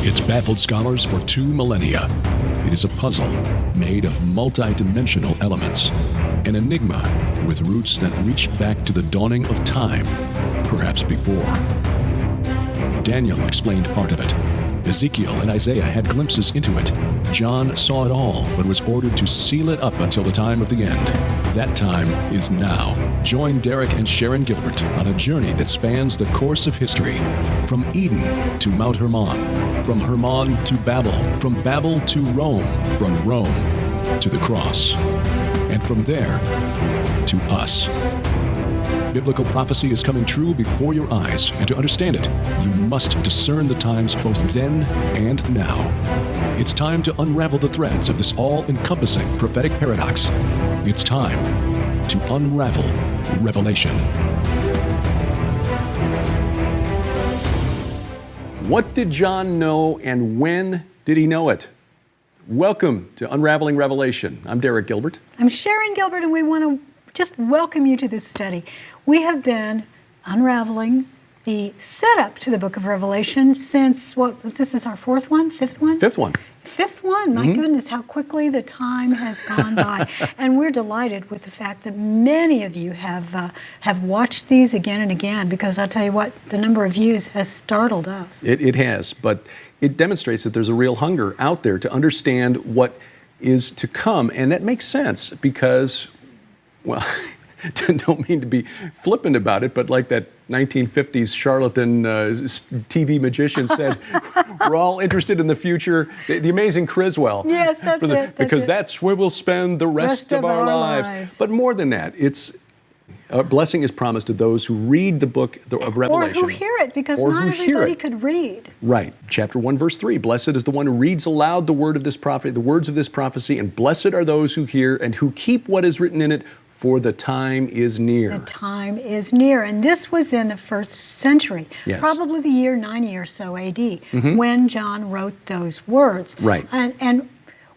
It's baffled scholars for 2 millennia. It is a puzzle made of multi-dimensional elements, an enigma with roots that reach back to the dawning of time, perhaps before. Daniel explained part of it. Ezekiel and Isaiah had glimpses into it. John saw it all, but was ordered to seal it up until the time of the end. That time is now. Join Derek and Sharon Gilbert on a journey that spans the course of history. From Eden to Mount Hermon, from Hermon to Babel, from Babel to Rome, from Rome to the cross, and from there to us. Biblical prophecy is coming true before your eyes, and to understand it, you must discern the times both then and now. It's time to unravel the threads of this all-encompassing prophetic paradox. It's time to unravel Revelation. What did John know, and when did he know it? Welcome to Unraveling Revelation. I'm Derek Gilbert. I'm Sharon Gilbert, and we want to just welcome you to this study. We have been unraveling the setup to the book of Revelation since, this is our fourth one? Fifth one? Fifth one. Fifth one. My goodness, how quickly the time has gone by. And we're delighted with the fact that many of you have watched these again and again, because I'll tell you what, the number of views has startled us. It has, but it demonstrates that there's a real hunger out there to understand what is to come. And that makes sense because, well, don't mean to be flippant about it, but like that 1950s charlatan TV magician said, we're all interested in the future, the amazing Criswell. Yes, that's it. Because that's where we'll spend the rest of our lives. But more than that, it's a blessing is promised to those who read the book of Revelation. Or who hear it, because not everybody could read. Right. Chapter 1, verse 3, blessed is the one who reads aloud the word of this prophet, the words of this prophecy, and blessed are those who hear and who keep what is written in it, for the time is near. The time is near. And this was in the first century, yes. Probably the year 90 or so AD, when John wrote those words. Right. And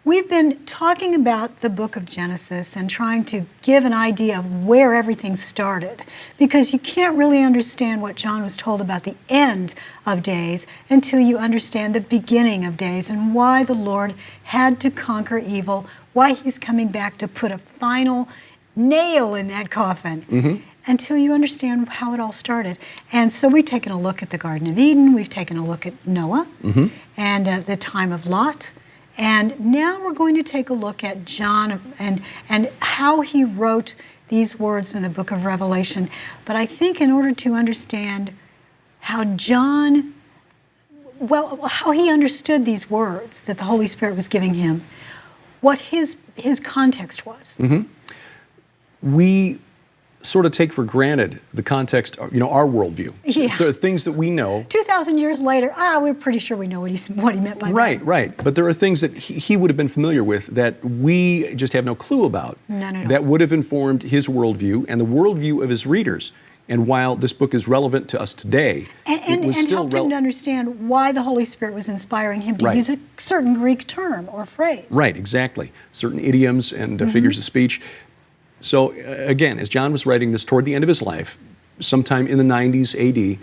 we've been talking about the book of Genesis and trying to give an idea of where everything started, because you can't really understand what John was told about the end of days until you understand the beginning of days and why the Lord had to conquer evil, why he's coming back to put a final nail in that coffin, until you understand how it all started. And so we've taken a look at the Garden of Eden, we've taken a look at Noah, and the time of Lot, and now we're going to take a look at John and how he wrote these words in the book of Revelation. But I think in order to understand how John, how he understood these words that the Holy Spirit was giving him, what his context was. We sort of take for granted the context, our worldview. Yeah. There are things that we know. 2,000 years later, we're pretty sure we know what he meant by that. Right. But there are things that he would have been familiar with that we just have no clue about. No. That would have informed his worldview and the worldview of his readers. And while this book is relevant to us today, it was still helped him to understand why the Holy Spirit was inspiring him to use a certain Greek term or phrase. Right, exactly. Certain idioms and figures of speech. So again, as John was writing this toward the end of his life, sometime in the 90s AD,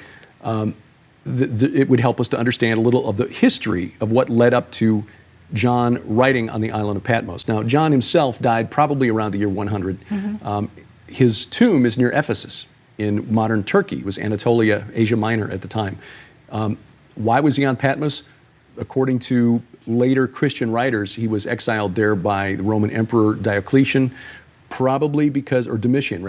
it would help us to understand a little of the history of what led up to John writing on the island of Patmos. Now, John himself died probably around the year 100. His tomb is near Ephesus in modern Turkey. It was Anatolia, Asia Minor at the time. Why was he on Patmos? According to later Christian writers, he was exiled there by the Roman Emperor Diocletian, probably because, or Domitian.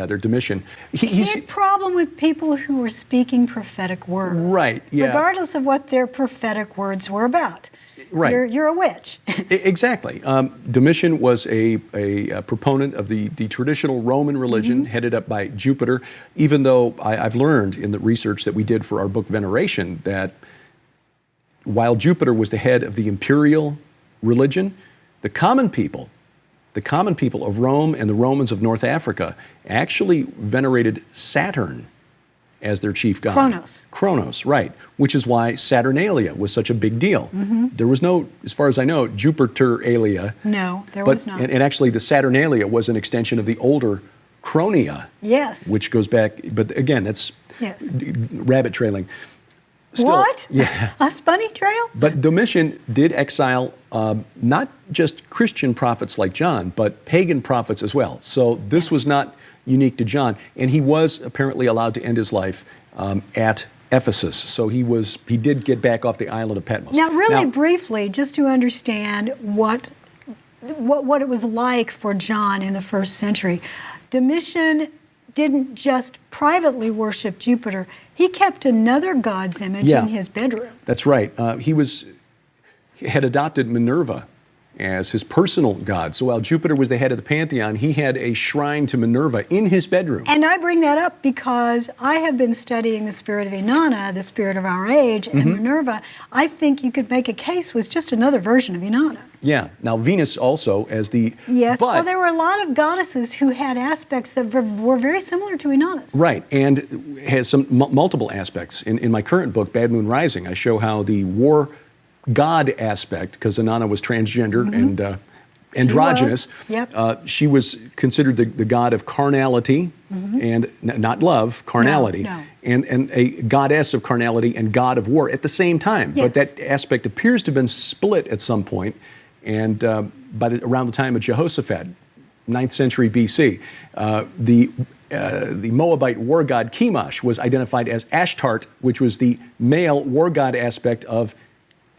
He had a problem with people who were speaking prophetic words. Right, yeah. Regardless of what their prophetic words were about. Right. You're a witch. Exactly. Domitian was a proponent of the traditional Roman religion headed up by Jupiter, even though I've learned in the research that we did for our book Veneration that while Jupiter was the head of the imperial religion, the common people of Rome and the Romans of North Africa actually venerated Saturn as their chief god. Kronos, right. Which is why Saturnalia was such a big deal. There was no, as far as I know, Jupiteralia. No, there was not. And actually the Saturnalia was an extension of the older Cronia. Yes. Which goes back, but again, that's rabbit trailing. Still, What? Yeah. A bunny trail? But Domitian did exile not just Christian prophets like John, but pagan prophets as well. So this was not unique to John, and he was apparently allowed to end his life at Ephesus. So he did get back off the island of Patmos. Now, really briefly, just to understand what it was like for John in the first century, Domitian didn't just privately worship Jupiter. He kept another god's image in his bedroom. That's right. He had adopted Minerva as his personal god. So while Jupiter was the head of the pantheon, he had a shrine to Minerva in his bedroom. And I bring that up because I have been studying the spirit of Inanna, the spirit of our age, and Minerva. I think you could make a case was just another version of Inanna. Yeah. Now Venus also as the... Yes, well, there were a lot of goddesses who had aspects that were very similar to Inanna's. Right, and has some multiple aspects. In my current book, Bad Moon Rising, I show how the war god aspect, because Inanna was transgender and androgynous, she was considered the god of carnality and not love, carnality, No. And a goddess of carnality and god of war at the same time. Yes. But that aspect appears to have been split at some point, and around the time of Jehoshaphat, 9th century BC, the Moabite war god Chemosh was identified as Ashtart, which was the male war god aspect of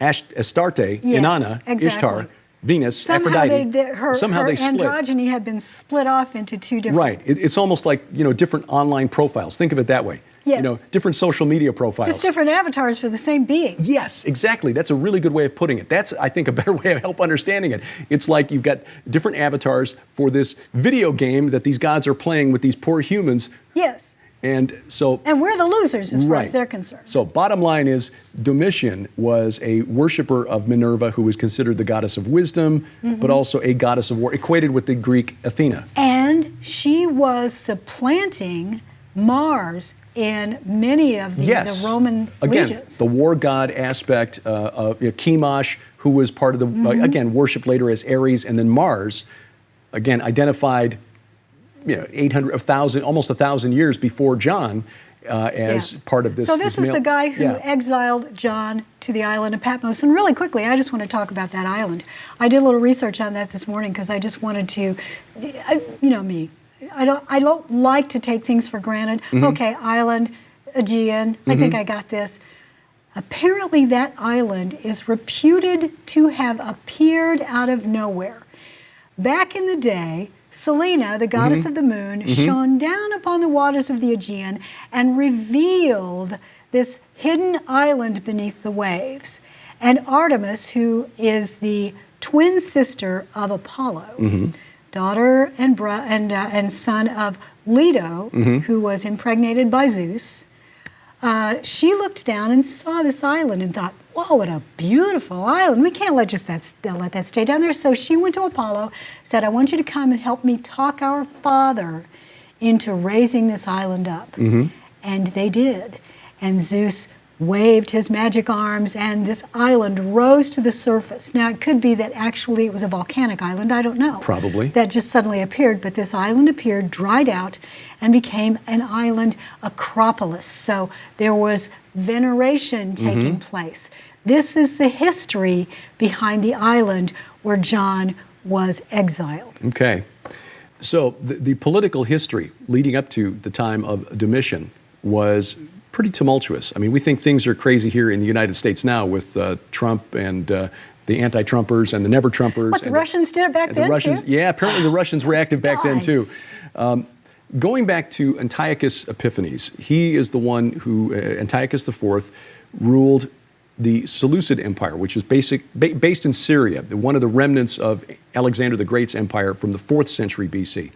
Astarte, Inanna, Ishtar, Venus, Aphrodite. Somehow they split. Androgyny had been split off into two different... Right. It's almost like, different online profiles. Think of it that way. Yes. Different social media profiles. Just different avatars for the same being. Yes, exactly. That's a really good way of putting it. That's, I think, a better way of help understanding it. It's like you've got different avatars for this video game that these gods are playing with these poor humans. Yes. And we're the losers as far as they're concerned. So bottom line is Domitian was a worshiper of Minerva, who was considered the goddess of wisdom, but also a goddess of war, equated with the Greek Athena. And she was supplanting Mars in many of the Roman legions. The war god aspect of Chemosh, who was part of the, again, worshipped later as Ares, and then Mars, again, identified almost 1,000 years before John as part of this. So this is the guy who exiled John to the island of Patmos. And really quickly, I just want to talk about that island. I did a little research on that this morning because I just wanted to, me. I don't like to take things for granted. Okay, island, Aegean, I think I got this. Apparently that island is reputed to have appeared out of nowhere. Back in the day, Selene, the goddess of the moon, shone down upon the waters of the Aegean and revealed this hidden island beneath the waves. And Artemis, who is the twin sister of Apollo, daughter and son of Leto, who was impregnated by Zeus, she looked down and saw this island and thought, whoa, what a beautiful island. We can't let that stay down there. So she went to Apollo, said, I want you to come and help me talk our father into raising this island up. And they did. And Zeus waved his magic arms, and this island rose to the surface. Now, it could be that actually it was a volcanic island. I don't know. Probably. That just suddenly appeared. But this island appeared, dried out, and became an island acropolis. So there was veneration taking place. This is the history behind the island where John was exiled. Okay. So the political history leading up to the time of Domitian was pretty tumultuous. I mean, we think things are crazy here in the United States now with Trump and the anti-Trumpers and the never-Trumpers. What, the Russians did it back then, too? Yeah, apparently the Russians were active back then, too. Going back to Antiochus Epiphanes, he is the one who, Antiochus IV, ruled the Seleucid Empire, which is based in Syria, one of the remnants of Alexander the Great's empire from the 4th century BC.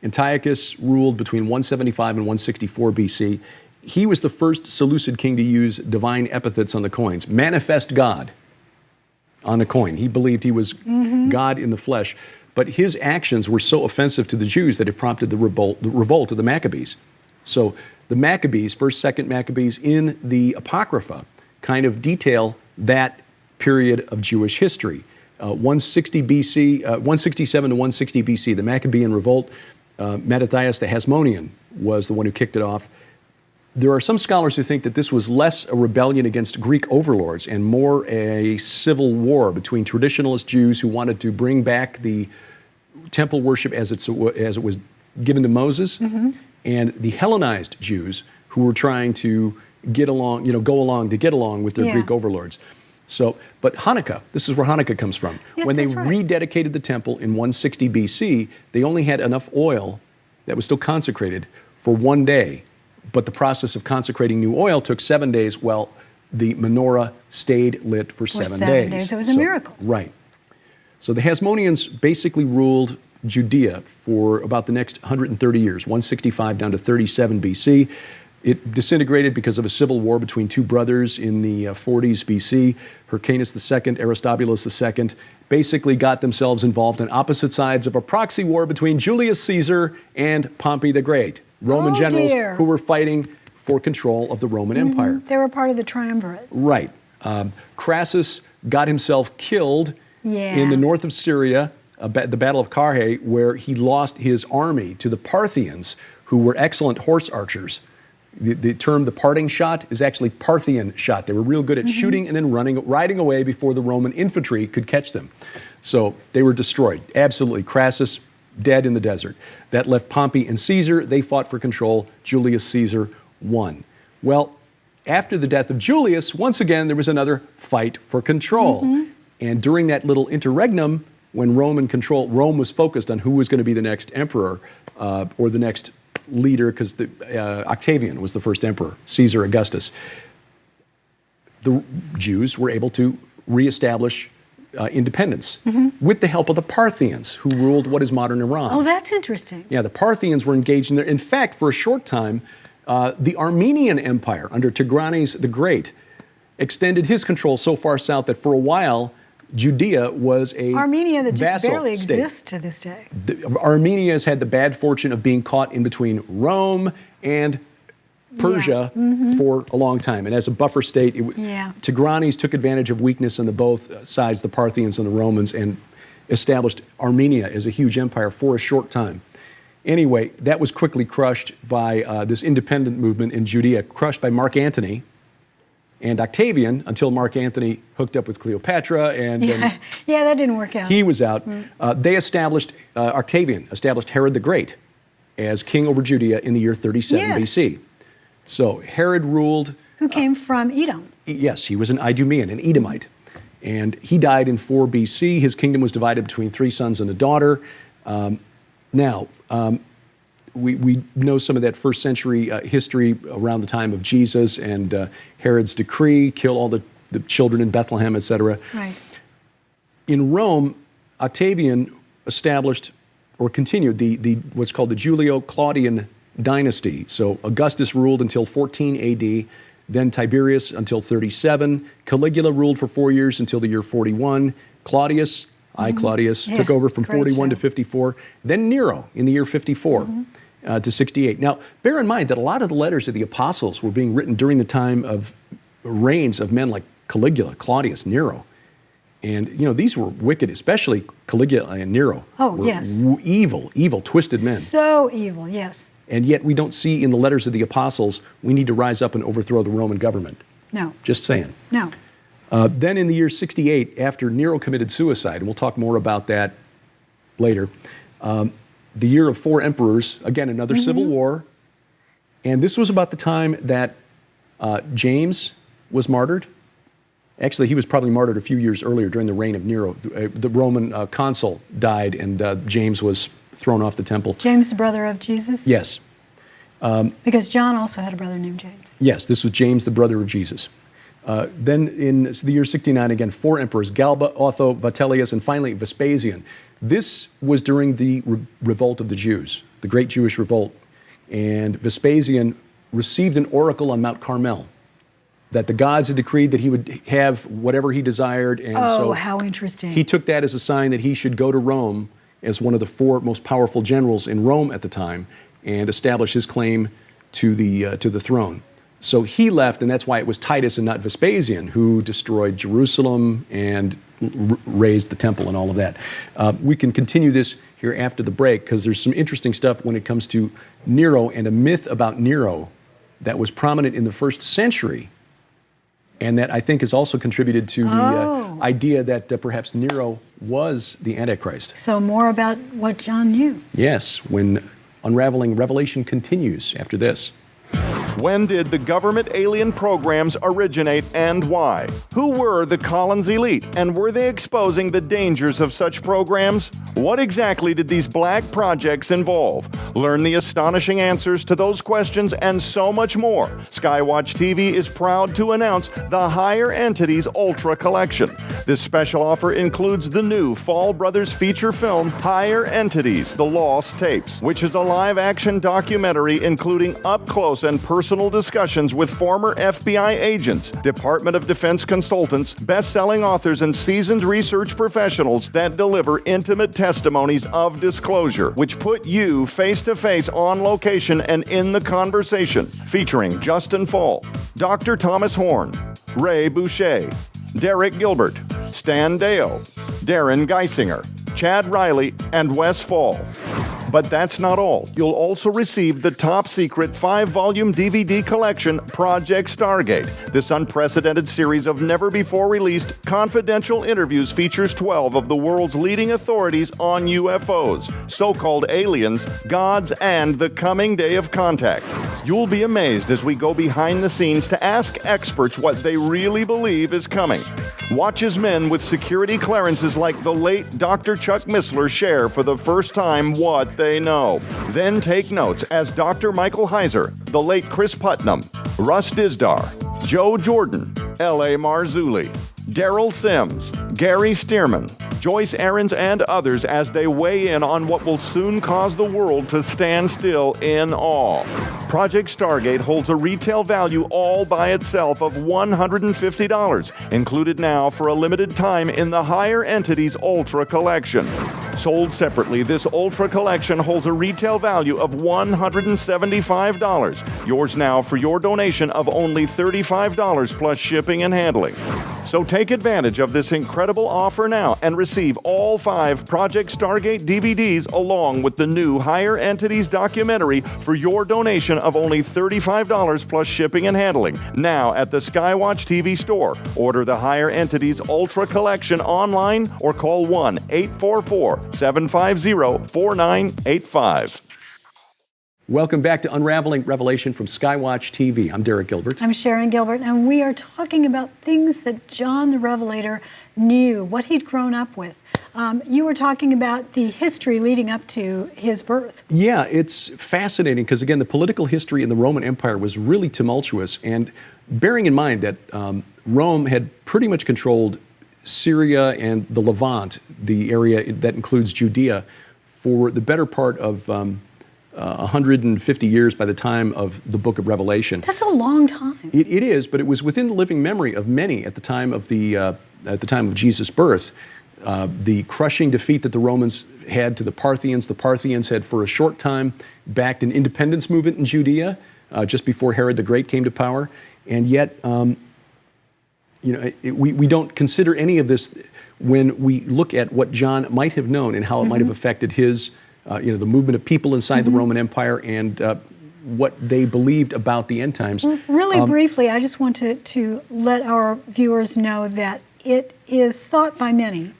Antiochus ruled between 175 and 164 BC. He was the first Seleucid king to use divine epithets on the coins. Manifest God on a coin. He believed he was God in the flesh. But his actions were so offensive to the Jews that it prompted the revolt of the Maccabees. So the Maccabees, 1st, 2nd Maccabees, in the Apocrypha, kind of detail that period of Jewish history. 160 BC, 167 to 160 BC, the Maccabean revolt. Mattathias the Hasmonean was the one who kicked it off. There are some scholars who think that this was less a rebellion against Greek overlords and more a civil war between traditionalist Jews who wanted to bring back the temple worship as it was given to Moses, and the Hellenized Jews who were trying to get along, go along to get along with their Greek overlords. So, but Hanukkah, this is where Hanukkah comes from. Yes, when they that's right. rededicated the temple in 160 BC, they only had enough oil that was still consecrated for one day. But the process of consecrating new oil took 7 days. Well, the menorah stayed lit for 7 days. It was a miracle. Right. So the Hasmoneans basically ruled Judea for about the next 130 years, 165 down to 37 BC. It disintegrated because of a civil war between two brothers in the 40s BC. Hyrcanus II, Aristobulus II basically got themselves involved on opposite sides of a proxy war between Julius Caesar and Pompey the Great, Roman generals who were fighting for control of the Roman Empire. They were part of the triumvirate. Right. Crassus got himself killed in the north of Syria, the Battle of Carrhae, where he lost his army to the Parthians, who were excellent horse archers. The term, the parting shot, is actually Parthian shot. They were real good at shooting and then riding away before the Roman infantry could catch them. So they were destroyed. Absolutely. Crassus, dead in the desert. That left Pompey and Caesar. They fought for control. Julius Caesar won. Well, after the death of Julius, once again, there was another fight for control. And during that little interregnum, when Rome was focused on who was going to be the next emperor or the next leader, because Octavian was the first emperor, Caesar Augustus. The Jews were able to reestablish independence with the help of the Parthians, who ruled what is modern Iran. Oh, that's interesting. Yeah, the Parthians were engaged in there. In fact, for a short time, the Armenian Empire under Tigranes the Great extended his control so far south that for a while, Judea was a Armenia that just barely state. exists to this day. Armenia has had the bad fortune of being caught in between Rome and Persia for a long time. And as a buffer state, Tigranes took advantage of weakness on the both sides, the Parthians and the Romans, and established Armenia as a huge empire for a short time. Anyway, that was quickly crushed by this independent movement in Judea, crushed by Mark Antony and Octavian, until Mark Antony hooked up with Cleopatra, and that didn't work out. He was out. Octavian established Herod the Great as king over Judea in the year 37 BC. So Herod ruled. Who came from Edom. Yes, he was an Idumean, an Edomite. And he died in 4 BC. His kingdom was divided between 3 sons and a daughter. We know some of that first century history around the time of Jesus and Herod's decree, kill all the children in Bethlehem, etc. Right. In Rome, Octavian established or continued the what's called the Julio-Claudian dynasty. So Augustus ruled until 14 AD, then Tiberius until 37. Caligula ruled for 4 years until the year 41. Claudius, Claudius, took over from 41 to 54. Then Nero in the year 54. To 68. Now, bear in mind that a lot of the letters of the apostles were being written during the time of reigns of men like Caligula, Claudius, Nero. And, these were wicked, especially Caligula and Nero. Oh, yes. Evil, twisted men. So evil, yes. And yet we don't see in the letters of the apostles, we need to rise up and overthrow the Roman government. No. Just saying. No. Then in the year 68, after Nero committed suicide, and we'll talk more about that later, the year of 4 emperors, again, another civil war. And this was about the time that James was martyred. Actually, he was probably martyred a few years earlier during the reign of Nero. The Roman consul died, and James was thrown off the temple. James, the brother of Jesus? Yes. Because John also had a brother named James. Yes, this was James, the brother of Jesus. Then in the year 69, again, 4 emperors, Galba, Otho, Vitellius, and finally Vespasian. This was during the revolt of the Jews, the Great Jewish Revolt. And Vespasian received an oracle on Mount Carmel that the gods had decreed that he would have whatever he desired. And so how interesting. He took that as a sign that he should go to Rome as one of the 4 most powerful generals in Rome at the time and establish his claim to the throne. So he left, and that's why it was Titus and not Vespasian who destroyed Jerusalem and raised the temple and all of that. We can continue this here after the break because there's some interesting stuff when it comes to Nero and a myth about Nero that was prominent in the first century, and that I think has also contributed to the idea that perhaps Nero was the Antichrist. So more about what John knew. Yes, when Unraveling Revelation continues after this. When did the government alien programs originate and why? Who were the Collins elite, and were they exposing the dangers of such programs? What exactly did these black projects involve? Learn the astonishing answers to those questions and so much more. Skywatch TV is proud to announce the Higher Entities Ultra Collection. This special offer includes the new Fall Brothers feature film, Higher Entities, The Lost Tapes, which is a live-action documentary including up-close and personal discussions with former FBI agents, Department of Defense consultants, best-selling authors, and seasoned research professionals that deliver intimate testimonies of disclosure, which put you face-to-face on location and in the conversation, featuring Justin Fall, Dr. Thomas Horn, Ray Boucher, Derek Gilbert, Stan Deo, Darren Geisinger, Chad Riley, and Wes Fall. But that's not all. You'll also receive the top-secret 5-volume DVD collection, Project Stargate. This unprecedented series of never-before-released confidential interviews features 12 of the world's leading authorities on UFOs, so-called aliens, gods, and the coming day of contact. You'll be amazed as we go behind the scenes to ask experts what they really believe is coming. Watch as men with security clearances like the late Dr. Chuck Missler share for the first time what they know. Then take notes as Dr. Michael Heiser, the late Chris Putnam, Russ Dizdar, Joe Jordan, L.A. Marzulli, Daryl Sims, Gary Stearman, Joyce Aarons, and others as they weigh in on what will soon cause the world to stand still in awe. Project Stargate holds a retail value all by itself of $150, included now for a limited time in the Higher Entities Ultra Collection. Sold separately, this Ultra Collection holds a retail value of $175. Yours now for your donation of only $35 plus shipping and handling. So take advantage of this incredible offer now and receive all 5 Project Stargate DVDs along with the new Higher Entities documentary for your donation of only $35 plus shipping and handling. Now at the Skywatch TV store. Order the Higher Entities Ultra Collection online or call 1-844-750-4985. Welcome back to Unraveling Revelation from Skywatch TV. I'm Derek Gilbert. I'm Sharon Gilbert, and we are talking about things that John the Revelator knew, what he'd grown up with. You were talking about the history leading up to his birth. Yeah, it's fascinating because, again, the political history in the Roman Empire was really tumultuous. And bearing in mind that Rome had pretty much controlled Syria and the Levant, the area that includes Judea, for the better part of 150 years by the time of the book of Revelation. That's a long time. It is, but it was within the living memory of many at the time of Jesus' birth. The crushing defeat that the Romans had to the Parthians. The Parthians had for a short time backed an independence movement in Judea just before Herod the Great came to power. And yet, we don't consider any of this when we look at what John might have known and how it might have affected his the movement of people inside the Roman Empire and what they believed about the end times. Really briefly, I just want to let our viewers know that it is thought by many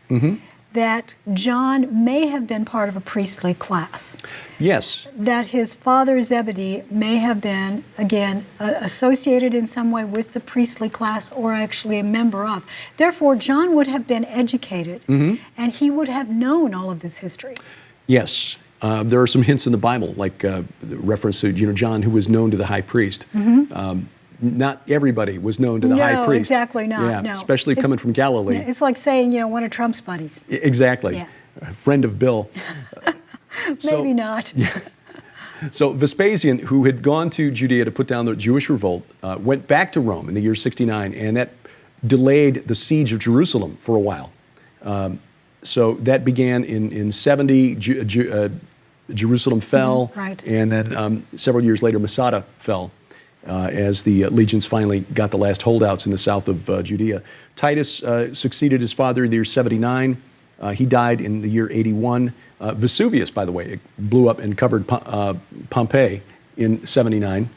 that John may have been part of a priestly class. Yes. That his father Zebedee may have been, again, associated in some way with the priestly class or actually a member of. Therefore, John would have been educated and he would have known all of this history. Yes. There are some hints in the Bible, like the reference to John, who was known to the high priest. Not everybody was known to the high priest. No, exactly not. Yeah, no. especially coming from Galilee. It's like saying, one of Trump's buddies. Exactly. Yeah. A friend of Bill. Maybe not. Yeah. So Vespasian, who had gone to Judea to put down the Jewish revolt, went back to Rome in the year 69, and that delayed the siege of Jerusalem for a while. So that began in 70, Jerusalem fell, and then several years later Masada fell as the legions finally got the last holdouts in the south of Judea. Titus succeeded his father in the year 79. He died in the year 81. Vesuvius, by the way, blew up and covered Pompeii in 79.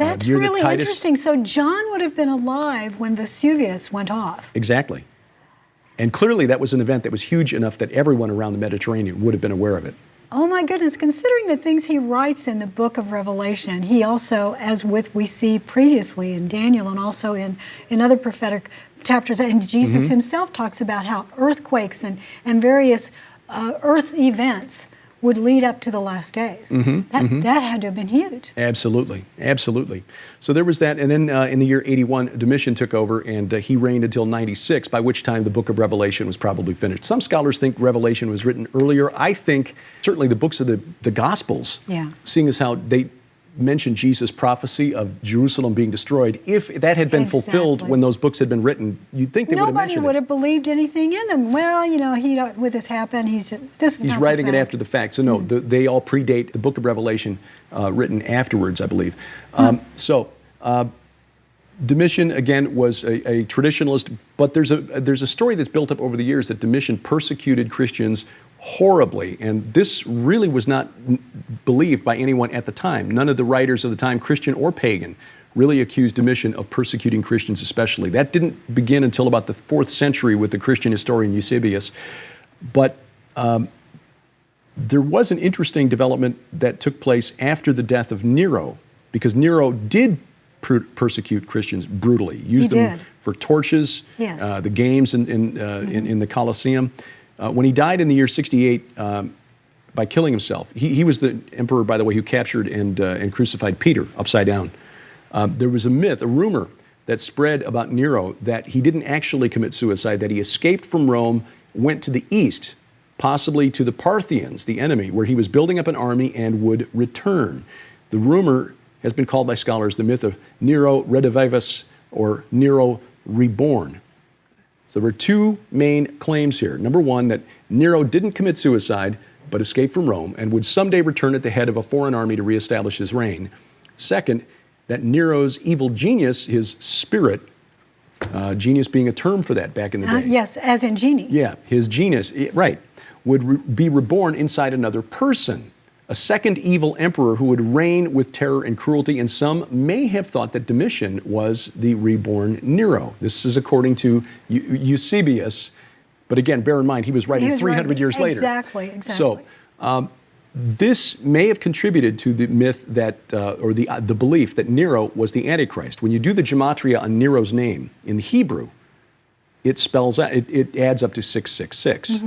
That's near the really Titus. interesting. So John would have been alive when Vesuvius went off. Exactly. And clearly that was an event that was huge enough that everyone around the Mediterranean would have been aware of it. Oh my goodness, considering the things he writes in the book of Revelation, he also, as with we see previously in Daniel and also in other prophetic chapters, and Jesus himself talks about how earthquakes and various earth events would lead up to the last days. That had to have been huge. Absolutely, absolutely. So there was that, and then in the year 81, Domitian took over, and he reigned until 96, by which time the book of Revelation was probably finished. Some scholars think Revelation was written earlier. I think certainly the books of the Gospels, seeing as how they mention Jesus' prophecy of Jerusalem being destroyed, if that had been fulfilled when those books had been written, you'd think they would have mentioned it. Nobody would have believed anything in them. Well, you know, he with this happened. He's writing it after the fact. So no, they all predate the book of Revelation, written afterwards, I believe. Domitian, again, was a traditionalist, but there's a story that's built up over the years that Domitian persecuted Christians horribly, and this really was not believed by anyone at the time. None of the writers of the time, Christian or pagan, really accused Domitian of persecuting Christians especially. That didn't begin until about the 4th century with the Christian historian Eusebius. But there was an interesting development that took place after the death of Nero, because Nero did persecute Christians brutally, used them for torches, the games in the Colosseum. When he died in the year 68 by killing himself, he was the emperor, by the way, who captured and crucified Peter upside down. There was a myth, a rumor that spread about Nero that he didn't actually commit suicide, that he escaped from Rome, went to the east, possibly to the Parthians, the enemy, where he was building up an army and would return. The rumor has been called by scholars the myth of Nero Redivivus, or Nero reborn. So there were two main claims here. Number one, that Nero didn't commit suicide, but escaped from Rome and would someday return at the head of a foreign army to reestablish his reign. Second, that Nero's evil genius, his spirit, genius being a term for that back in the day. Yes, as in genie. Yeah, his genius, right, would be reborn inside another person. A second evil emperor who would reign with terror and cruelty, and some may have thought that Domitian was the reborn Nero. This is according to Eusebius, but again, bear in mind, he was writing 300 years later. Exactly. So this may have contributed to the myth that, or the belief that Nero was the Antichrist. When you do the gematria on Nero's name in the Hebrew, it spells out, it adds up to 666.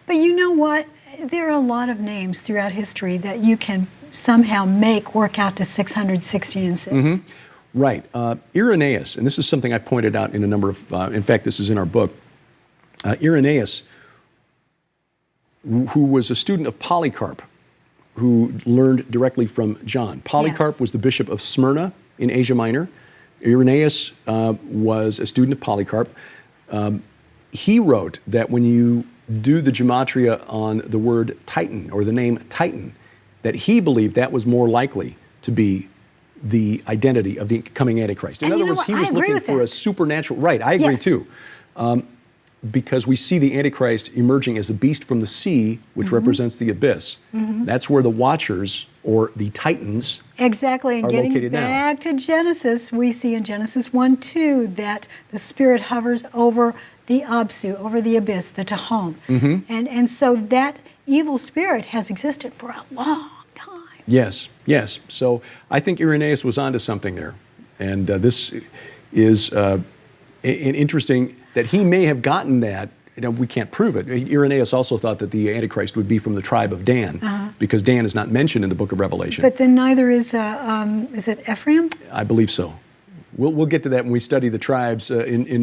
But you know what? There are a lot of names throughout history that you can somehow make work out to 660 and 6. Right. Irenaeus, and this is something I pointed out in a number of, in fact, this is in our book. Irenaeus, who was a student of Polycarp, who learned directly from John. Polycarp was the bishop of Smyrna in Asia Minor. Irenaeus was a student of Polycarp. He wrote that when you do the gematria on the word Titan, or the name Titan, that he believed that was more likely to be the identity of the coming Antichrist. In other words, he was looking for a supernatural, right, I agree too. Because we see the Antichrist emerging as a beast from the sea, which represents the abyss. That's where the Watchers, or the Titans, exactly, and getting back to Genesis, we see in Genesis 1:2 that the Spirit hovers over the Absu, over the abyss, the Tehom. And so that evil spirit has existed for a long time. Yes. So I think Irenaeus was onto something there. And this is interesting that he may have gotten that. You know, we can't prove it. Irenaeus also thought that the Antichrist would be from the tribe of Dan, because Dan is not mentioned in the book of Revelation. But then neither is it Ephraim? I believe so. We'll get to that when we study the tribes in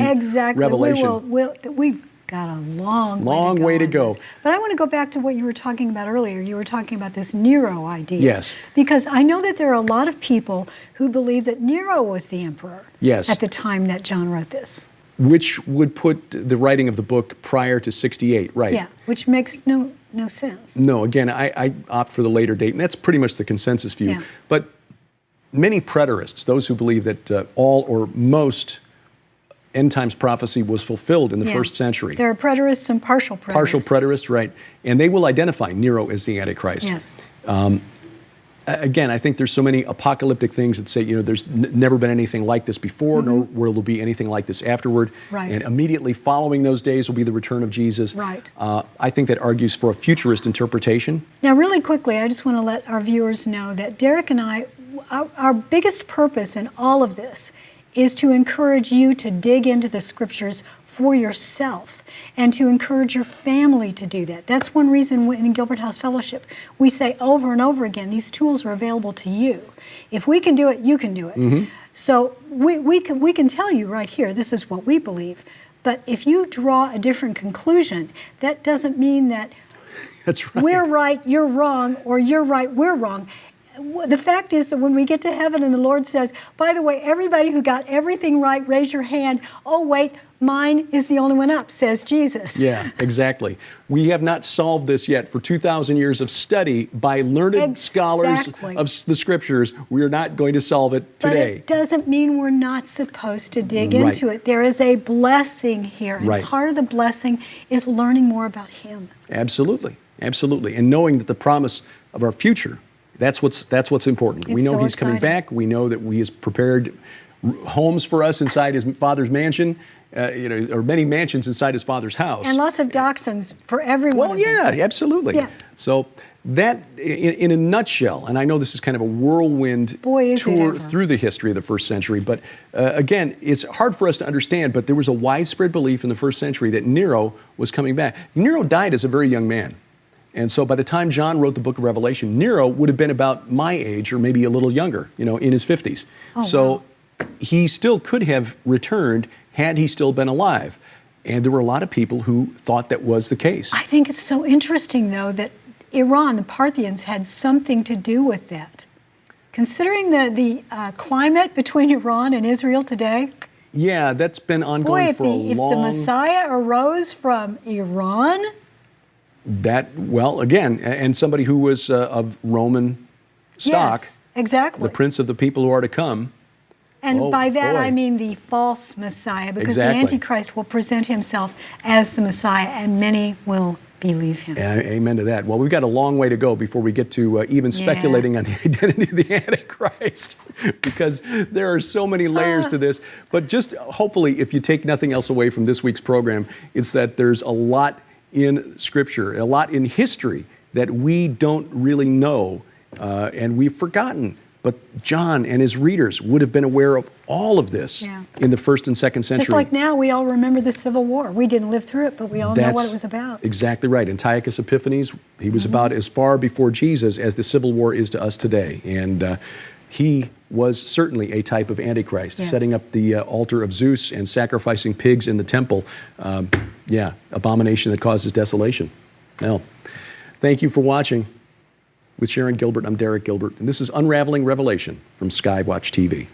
Revelation. We've got a long way to go. But I want to go back to what you were talking about earlier. You were talking about this Nero idea. Yes. Because I know that there are a lot of people who believe that Nero was the emperor at the time that John wrote this. Which would put the writing of the book prior to 68, right? Yeah, which makes no sense. No, again, I opt for the later date, and that's pretty much the consensus view. Yeah. But many preterists, those who believe that all or most end times prophecy was fulfilled in the first century. There are preterists and partial preterists. Partial preterists, right. And they will identify Nero as the Antichrist. Yes. Again, I think there's so many apocalyptic things that say, you know, there's never been anything like this before, nor will there be anything like this afterward. Right. And immediately following those days will be the return of Jesus. Right. I think that argues for a futurist interpretation. Now, really quickly, I just want to let our viewers know that Derek and I, our biggest purpose in all of this is to encourage you to dig into the scriptures for yourself and to encourage your family to do that. That's one reason in Gilbert House Fellowship we say over and over again, these tools are available to you. If we can do it, you can do it. So we can tell you right here, this is what we believe. But if you draw a different conclusion, that doesn't mean that That's right. we're right, you're wrong, or you're right, we're wrong. The fact is that when we get to heaven and the Lord says, by the way, everybody who got everything right, raise your hand. Oh, wait, mine is the only one up, says Jesus. Yeah, exactly. We have not solved this yet. For 2,000 years of study by learned scholars of the scriptures, we are not going to solve it today. But it doesn't mean we're not supposed to dig into it. There is a blessing here, and part of the blessing is learning more about Him. Absolutely, absolutely. And knowing that the promise of our future, that's what's important. We know He's coming back. We know that He has prepared homes for us inside His Father's mansion, or many mansions inside His Father's house. And lots of dachshunds for everyone. Well, yeah, absolutely. Yeah. So that, in a nutshell, and I know this is kind of a whirlwind tour through the history of the first century, but again, it's hard for us to understand, but there was a widespread belief in the first century that Nero was coming back. Nero died as a very young man. And so by the time John wrote the book of Revelation, Nero would have been about my age or maybe a little younger, in his 50s. So he still could have returned had he still been alive. And there were a lot of people who thought that was the case. I think it's so interesting, though, that Iran, the Parthians, had something to do with that. Considering the climate between Iran and Israel today. Yeah, that's been ongoing for a long... If the Messiah arose from Iran... again, and somebody who was of Roman stock. Yes, exactly. The prince of the people who are to come. And by that I mean the false Messiah, because the Antichrist will present himself as the Messiah, and many will believe him. Amen to that. Well, we've got a long way to go before we get to even speculating on the identity of the Antichrist, because there are so many layers to this. But just hopefully, if you take nothing else away from this week's program, it's that there's a lot in Scripture, a lot in history that we don't really know, and we've forgotten. But John and his readers would have been aware of all of this in the first and second century. Just like now, we all remember the Civil War. We didn't live through it, but we all know what it was about. Exactly right. Antiochus Epiphanes, he was about as far before Jesus as the Civil War is to us today. And he was certainly a type of Antichrist, setting up the altar of Zeus and sacrificing pigs in the temple. Abomination that causes desolation. Well, thank you for watching. With Sharon Gilbert, I'm Derek Gilbert, and this is Unraveling Revelation from Skywatch TV.